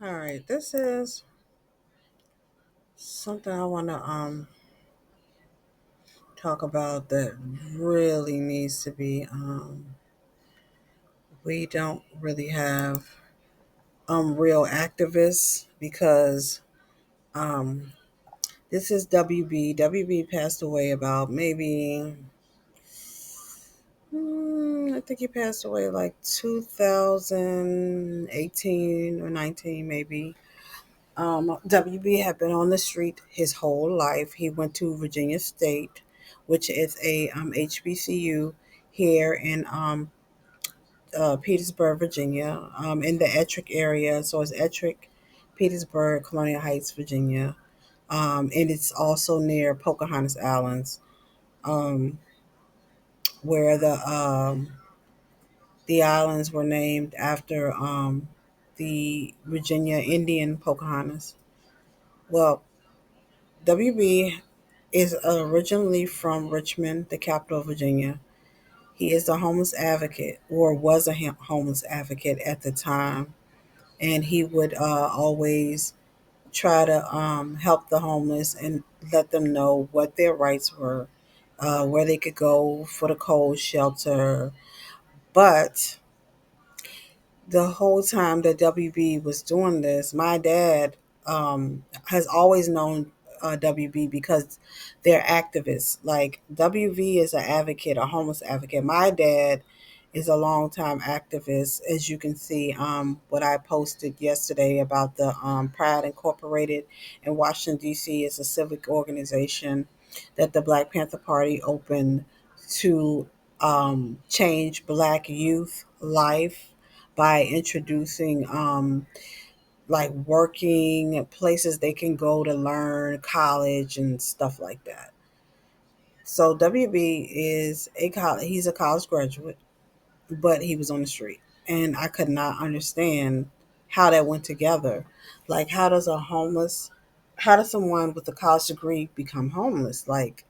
All right, this is something I want to talk about that really needs to be. We don't really have real activists because um, this is WB. WB passed away about maybe. I think he passed away like 2018 or 19, maybe. WB had been on the street his whole life. He went to Virginia State, which is a HBCU here in Petersburg, Virginia, in the Ettrick area. So it's Ettrick, Petersburg, Colonial Heights, Virginia, and it's also near Pocahontas Islands, um, where the islands were named after the Virginia Indian Pocahontas. Well, WB is originally from Richmond, the capital of Virginia. He is a homeless advocate, or was a homeless advocate at the time, and he would always try to help the homeless and let them know what their rights were, where they could go for the cold shelter. But the whole time that WB was doing this, my dad has always known WB because they're activists. Like WV is an advocate, a homeless advocate. My dad is a longtime activist, as you can see. What I posted yesterday about the Pride Incorporated in Washington D.C. is a civic organization that the Black Panther Party opened to change Black youth life by introducing like working places they can go to learn college and stuff like that. So WB is a college, he's a college graduate, but he was on the street. And I could not understand how that went together. Like how does someone with a college degree become homeless? Like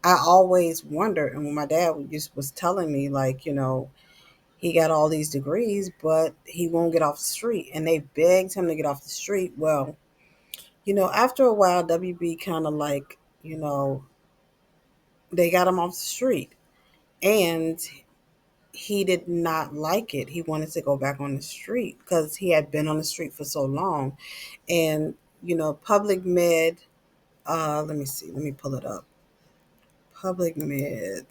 I always wonder, and when my dad just was telling me, like, he got all these degrees, but he won't get off the street. And they begged him to get off the street. Well, after a while, WB kind of like, they got him off the street. And he did not like it. He wanted to go back on the street because he had been on the street for so long. And, public med, let me see, let me pull it up. Public med,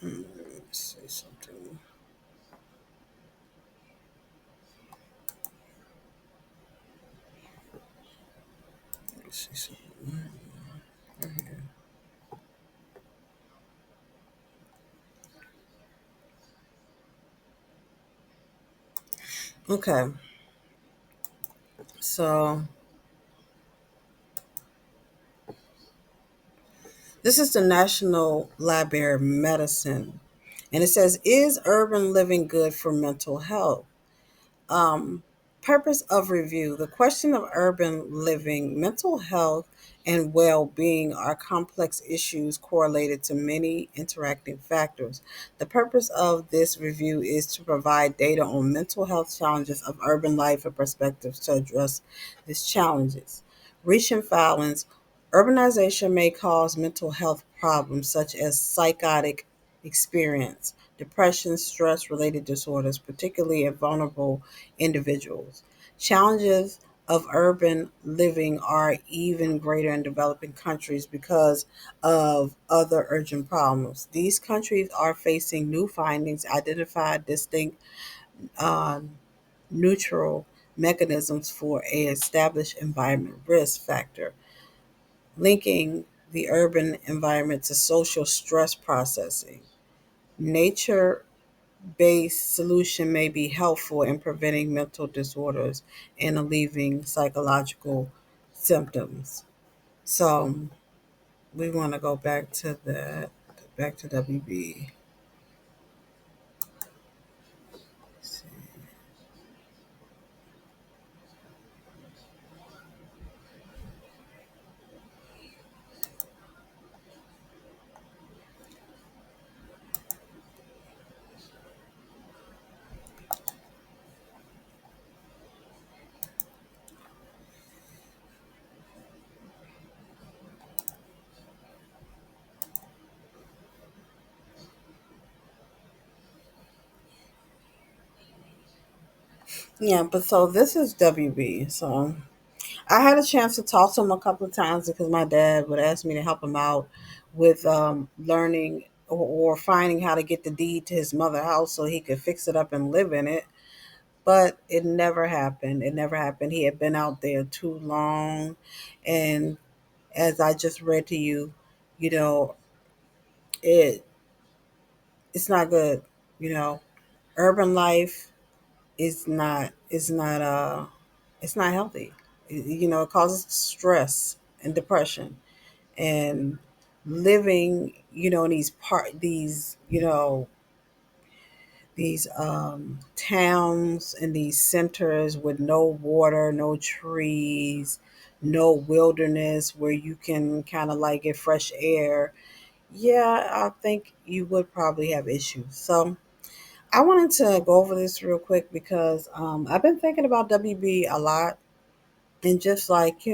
let me say something. Let me see something. Right here. Okay, so this is the National Library of Medicine. And it says, is urban living good for mental health? Um, Purpose of review. The question of urban living, mental health, and well being are complex issues correlated to many interacting factors. The purpose of this review is to provide data on mental health challenges of urban life and perspectives to address these challenges. Recent findings: urbanization may cause mental health problems such as psychotic experience, depression, stress related disorders, particularly in vulnerable individuals. Challenges of urban living are even greater in developing countries because of other urgent problems. These countries are facing new findings, identified distinct uh, neutral mechanisms for a established environment risk factor, linking the urban environment to social stress processing. Nature based solution may be helpful in preventing mental disorders and alleviating psychological symptoms. So we want to go back to that, back to WB. Yeah, but so this is WB. So I had a chance to talk to him a couple of times because my dad would ask me to help him out with learning or finding how to get the deed to his mother's house so he could fix it up and live in it. But it never happened. It never happened. He had been out there too long. And as I just read to you, you know, it it's not good. You know, urban life is not it's not healthy. It causes stress and depression and living, in these towns and these centers with no water, no trees, no wilderness where you can kind of like get fresh air. Yeah, I think you would probably have issues. So I wanted to go over this real quick because I've been thinking about WB a lot and just like,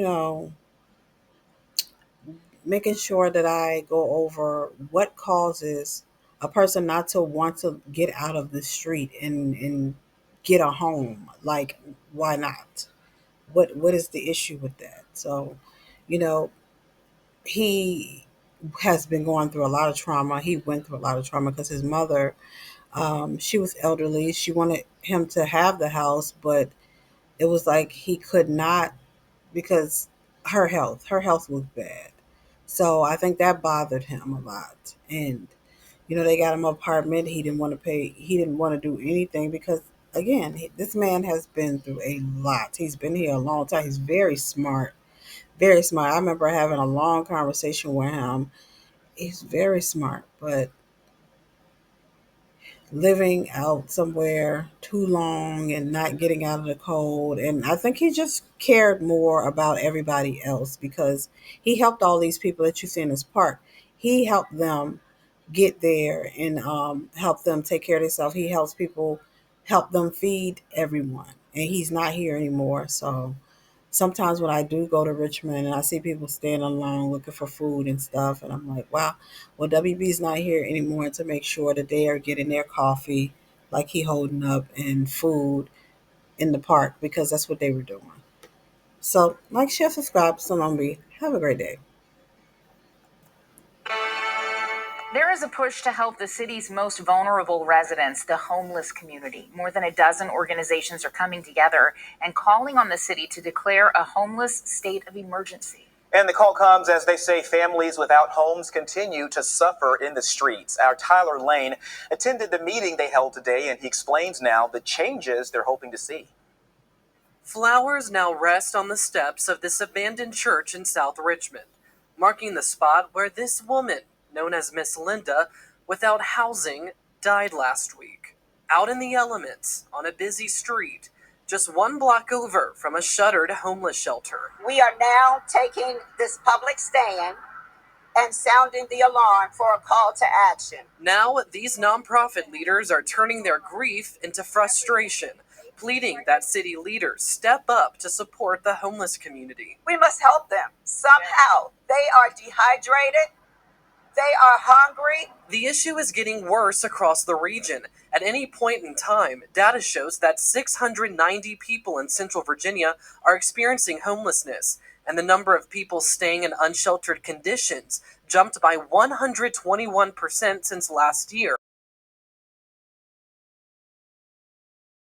making sure that I go over what causes a person not to want to get out of the street and get a home. Like, why not? What is the issue with that? So, you know, he has been going through a lot of trauma. He went through a lot of trauma because his mother, she was elderly. She wanted him to have the house, but it was like he could not because her health was bad. So I think that bothered him a lot. And they got him an apartment. He didn't want to pay. He didn't want to do anything because again, this man has been through a lot. He's been here a long time. He's very smart. Very smart. I remember having a long conversation with him. He's very smart, but living out somewhere too long and not getting out of the cold. And I think he just cared more about everybody else because he helped all these people that you see in this park. He helped them get there and help them take care of themselves. He helps people, help them feed everyone. And he's not here anymore. So sometimes when I do go to Richmond and I see people standing along looking for food and stuff, and I'm like, wow, well, WB's not here anymore to make sure that they are getting their coffee like he holding up and food in the park because that's what they were doing. So, like, share, subscribe, Salombi. Have a great day. There is a push to help the city's most vulnerable residents, the homeless community. More than a dozen organizations are coming together and calling on the city to declare a homeless state of emergency. And the call comes as they say families without homes continue to suffer in the streets. Our Tyler Lane attended the meeting they held today, and he explains now the changes they're hoping to see. Flowers now rest on the steps of this abandoned church in South Richmond, marking the spot where this woman, known as Miss Linda, without housing, died last week. Out in the elements, on a busy street, just one block over from a shuttered homeless shelter. We are now taking this public stand and sounding the alarm for a call to action. Now, these nonprofit leaders are turning their grief into frustration, pleading that city leaders step up to support the homeless community. We must help them somehow. They are dehydrated. They are hungry. The issue is getting worse across the region. At any point in time, data shows that 690 people in Central Virginia are experiencing homelessness, and the number of people staying in unsheltered conditions jumped by 121% since last year.